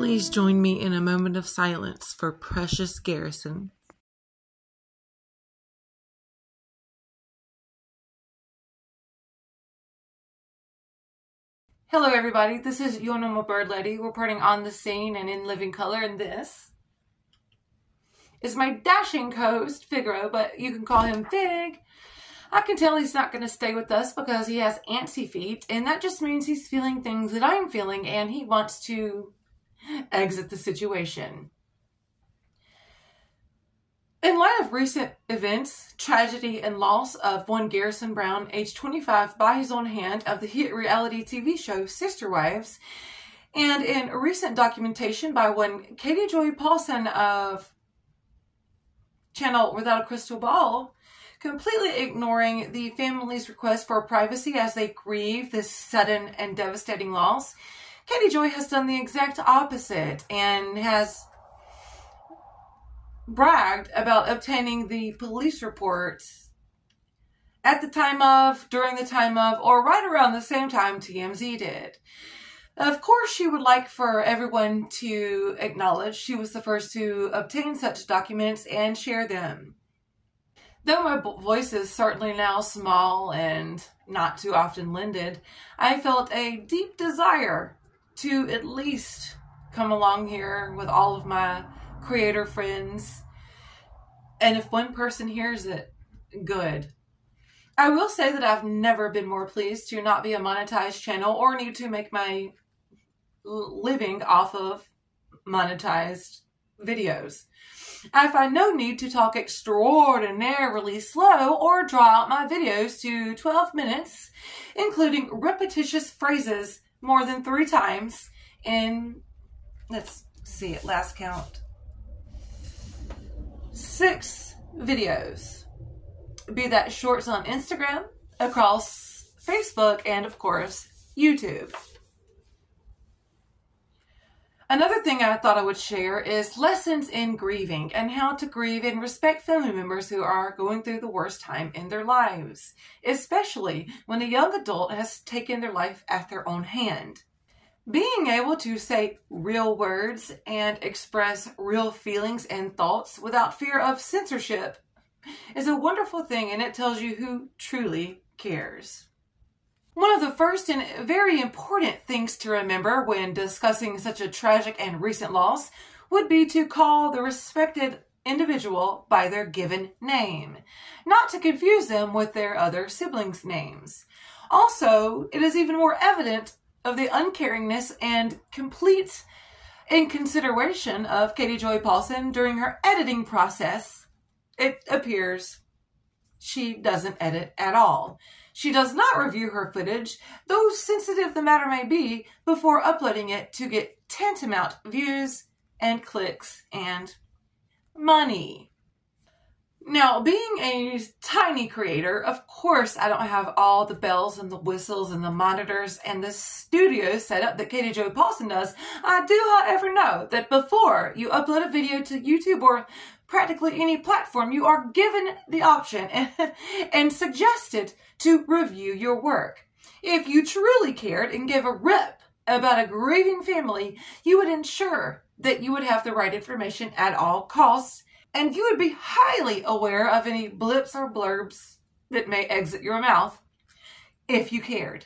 Please join me in a moment of silence for precious Garrison. Hello everybody, this is your normal bird lady reporting on the scene and in living color, and this is my dashing co-host Figaro, but you can call him Fig. I can tell he's not going to stay with us because he has antsy feet, and that just means he's feeling things that I'm feeling and he wants to exit the situation. In light of recent events, tragedy, and loss of one Garrison Brown, age 25, by his own hand, of the hit reality TV show Sister Wives, and in a recent documentation by one Katie Joy Paulson of channel Without a Crystal Ball, completely ignoring the family's request for privacy as they grieve this sudden and devastating loss, Katie Joy has done the exact opposite and has bragged about obtaining the police report at the time of, during the time of, or right around the same time TMZ did. Of course, she would like for everyone to acknowledge she was the first to obtain such documents and share them. Though my voice is certainly now small and not too often lended, I felt a deep desire to at least come along here with all of my creator friends. And if one person hears it, good. I will say that I've never been more pleased to not be a monetized channel or need to make my living off of monetized videos. I find no need to talk extraordinarily slow or draw out my videos to 12 minutes, including repetitious phrases more than 3 times in, let's see at last count, 6 videos. Be that shorts on Instagram, across Facebook, and of course, YouTube. Another thing I thought I would share is lessons in grieving and how to grieve and respect family members who are going through the worst time in their lives, especially when a young adult has taken their life at their own hand. Being able to say real words and express real feelings and thoughts without fear of censorship is a wonderful thing, and it tells you who truly cares. One of the first and very important things to remember when discussing such a tragic and recent loss would be to call the respected individual by their given name, not to confuse them with their other siblings' names. Also, it is even more evident of the uncaringness and complete inconsideration of Katie Joy Paulson during her editing process. It appears she doesn't edit at all. She does not review her footage, though sensitive the matter may be, before uploading it to get tantamount views and clicks and money. Now, being a tiny creator, of course I don't have all the bells and the whistles and the monitors and the studio setup that Katie Joy Paulson does. I do, however, know that before you upload a video to YouTube or practically any platform, you are given the option and suggested to review your work. If you truly cared and gave a rip about a grieving family, you would ensure that you would have the right information at all costs, and you would be highly aware of any blips or blurbs that may exit your mouth if you cared.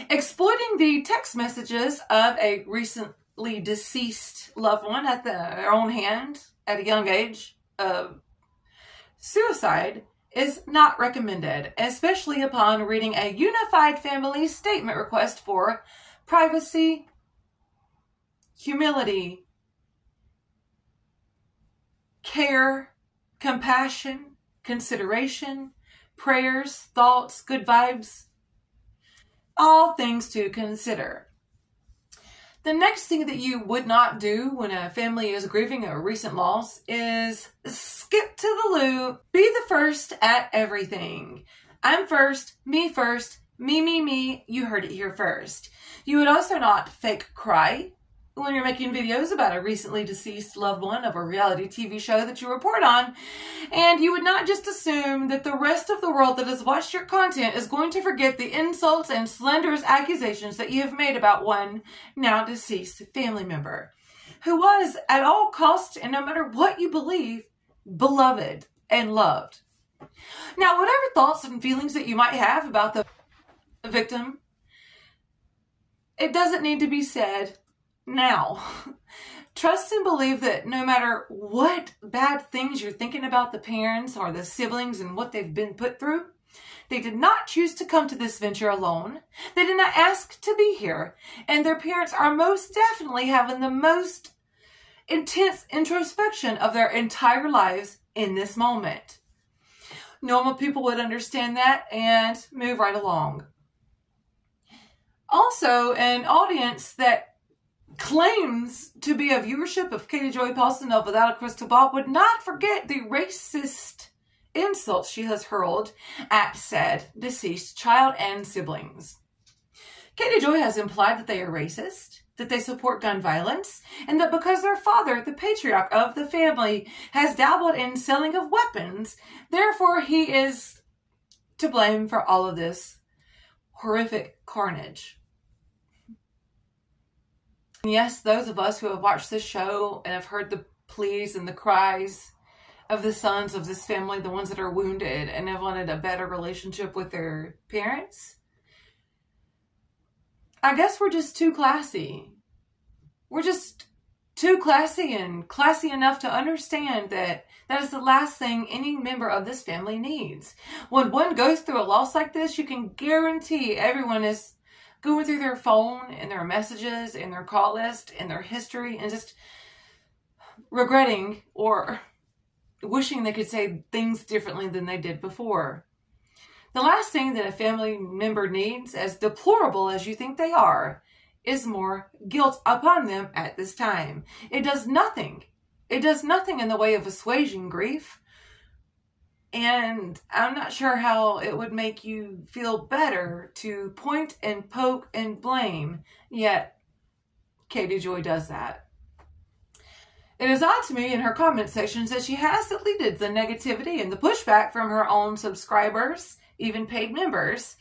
Exploiting the text messages of a recently deceased loved one at their own hand at a young age of suicide is not recommended, especially upon reading a unified family statement request for privacy, humility, care, compassion, consideration, prayers, thoughts, good vibes, all things to consider. The next thing that you would not do when a family is grieving a recent loss is skip to the loo. Be the first at everything. I'm first, me, me. You heard it here first. You would also not fake cry, when you're making videos about a recently deceased loved one of a reality TV show that you report on, and you would not just assume that the rest of the world that has watched your content is going to forget the insults and slanderous accusations that you have made about one now deceased family member, who was, at all costs and no matter what you believe, beloved and loved. Now, whatever thoughts and feelings that you might have about the victim, it doesn't need to be said now. Trust and believe that no matter what bad things you're thinking about the parents or the siblings and what they've been put through, they did not choose to come to this venture alone. They did not ask to be here. And their parents are most definitely having the most intense introspection of their entire lives in this moment. Normal people would understand that and move right along. Also, an audience that claims to be a viewership of Katie Joy Paulson of Without a Crystal Ball would not forget the racist insults she has hurled at said deceased child and siblings. Katie Joy has implied that they are racist, that they support gun violence, and that because their father, the patriarch of the family, has dabbled in selling of weapons, therefore he is to blame for all of this horrific carnage. Yes, those of us who have watched this show and have heard the pleas and the cries of the sons of this family, the ones that are wounded and have wanted a better relationship with their parents, I guess we're just too classy. We're just too classy and classy enough to understand that that is the last thing any member of this family needs. When one goes through a loss like this, you can guarantee everyone is going through their phone and their messages and their call list and their history and just regretting or wishing they could say things differently than they did before. The last thing that a family member needs, as deplorable as you think they are, is more guilt upon them at this time. It does nothing. It does nothing in the way of assuaging grief. And I'm not sure how it would make you feel better to point and poke and blame, yet Katie Joy does that. It is odd to me in her comment sections that she has deleted the negativity and the pushback from her own subscribers, even paid members,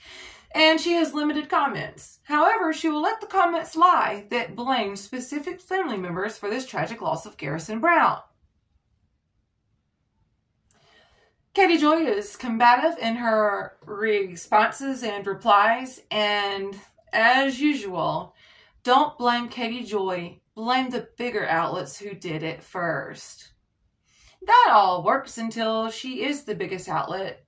and she has limited comments. However, she will let the comments lie that blame specific family members for this tragic loss of Garrison Brown. Katie Joy is combative in her responses and replies, and as usual, don't blame Katie Joy, blame the bigger outlets who did it first. That all works until she is the biggest outlet.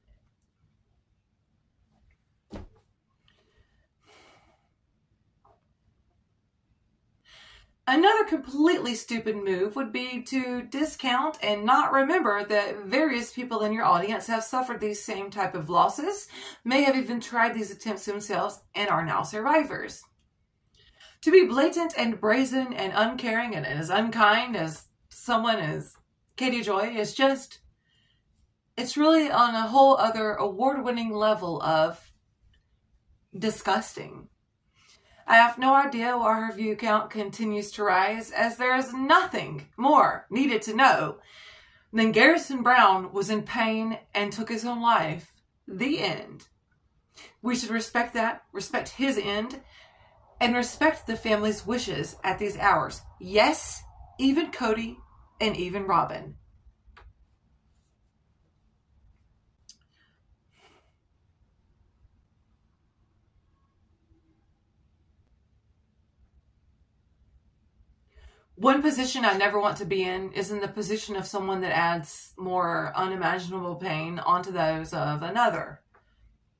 Another completely stupid move would be to discount and not remember that various people in your audience have suffered these same type of losses, may have even tried these attempts themselves, and are now survivors. To be blatant and brazen and uncaring and as unkind as someone as Katie Joy is just, it's really on a whole other award-winning level of disgusting. I have no idea why her view count continues to rise, as there is nothing more needed to know than Garrison Brown was in pain and took his own life. The end. We should respect that, respect his end, and respect the family's wishes at these hours. Yes, even Cody and even Robin. One position I never want to be in is in the position of someone that adds more unimaginable pain onto those of another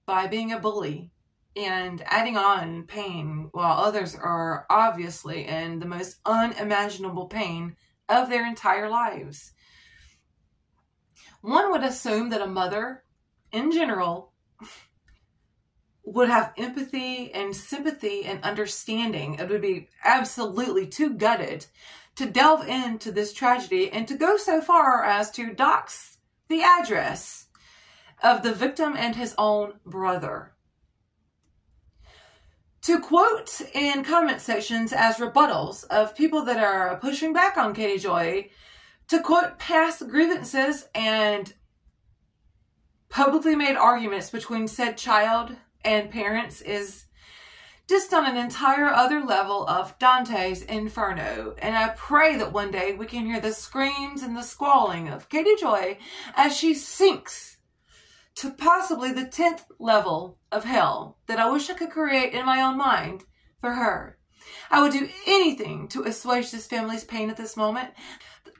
by being a bully and adding on pain while others are obviously in the most unimaginable pain of their entire lives. One would assume that a mother, in general, would have empathy and sympathy and understanding. It would be absolutely too gutted to delve into this tragedy and to go so far as to dox the address of the victim and his own brother. to quote in comment sections as rebuttals of people that are pushing back on Katie Joy, to quote past grievances and publicly made arguments between said child and parents is just on an entire other level of Dante's Inferno. And I pray that one day we can hear the screams and the squalling of Katie Joy as she sinks to possibly the 10th level of hell that I wish I could create in my own mind for her. I would do anything to assuage this family's pain at this moment.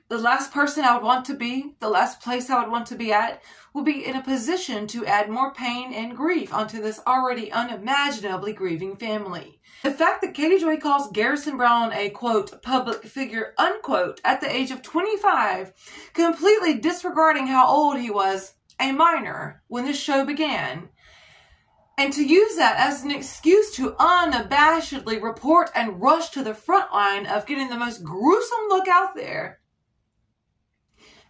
The last person I would want to be, the last place I would want to be at, will be in a position to add more pain and grief onto this already unimaginably grieving family. The fact that Katie Joy calls Garrison Brown a, quote, public figure, unquote, at the age of 25, completely disregarding how old he was, a minor, when this show began, and to use that as an excuse to unabashedly report and rush to the front line of getting the most gruesome look out there,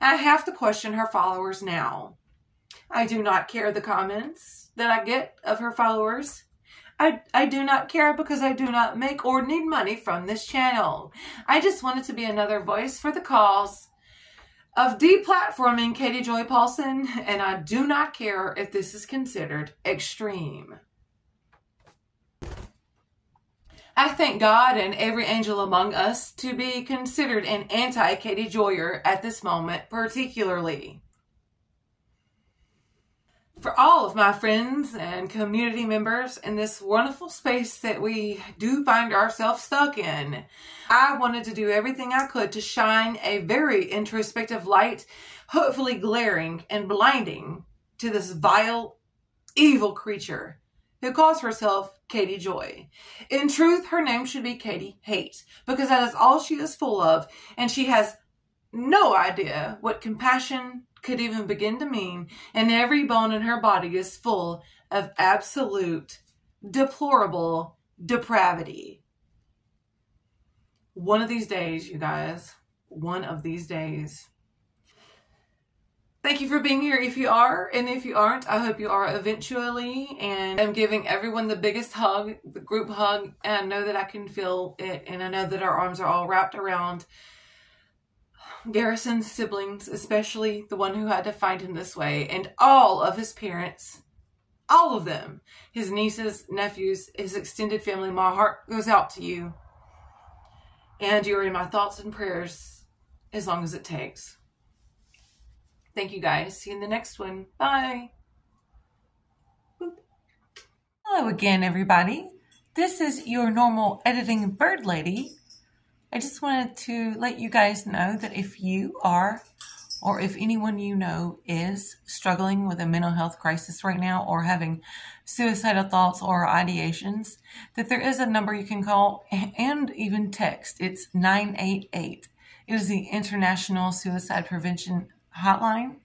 I have to question her followers now. I do not care the comments that I get of her followers. I do not care because I do not make or need money from this channel. I just wanted to be another voice for the cause of deplatforming Katie Joy Paulson, and I do not care if this is considered extreme. I thank God and every angel among us to be considered an anti-Katie Joyer at this moment, particularly. For all of my friends and community members in this wonderful space that we do find ourselves stuck in, I wanted to do everything I could to shine a very introspective light, hopefully glaring and blinding, to this vile, evil creature who calls herself Katie Joy. In truth, her name should be Katie Hate, because that is all she is full of, and she has no idea what compassion could even begin to mean, and every bone in her body is full of absolute, deplorable depravity. One of these days, you guys, one of these days. Thank you for being here if you are, and if you aren't, I hope you are eventually, and I'm giving everyone the biggest hug, the group hug, and I know that I can feel it, and I know that our arms are all wrapped around Garrison's siblings, especially the one who had to find him this way, and all of his parents, all of them, his nieces, nephews, his extended family. My heart goes out to you, and you're in my thoughts and prayers as long as it takes. Thank you guys. See you in the next one. Bye. Boop. Hello again, everybody. This is your normal editing bird lady. I just wanted to let you guys know that if you are, or if anyone you know is struggling with a mental health crisis right now, or having suicidal thoughts or ideations, that there is a number you can call and even text. It's 988. It is the International Suicide Prevention Hotline.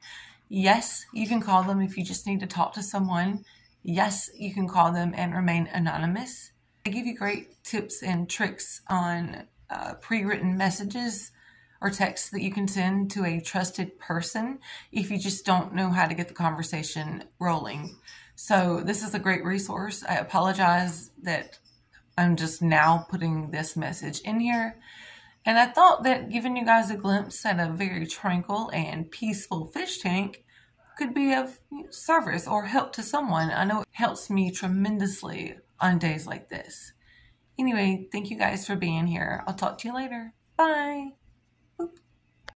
Yes, you can call them if you just need to talk to someone. Yes, you can call them and remain anonymous. They give you great tips and tricks on pre-written messages or texts that you can send to a trusted person if you just don't know how to get the conversation rolling. So this is a great resource. I apologize that I'm just now putting this message in here. And I thought that giving you guys a glimpse at a very tranquil and peaceful fish tank could be of service or help to someone. I know it helps me tremendously on days like this. Anyway, thank you guys for being here. I'll talk to you later. Bye.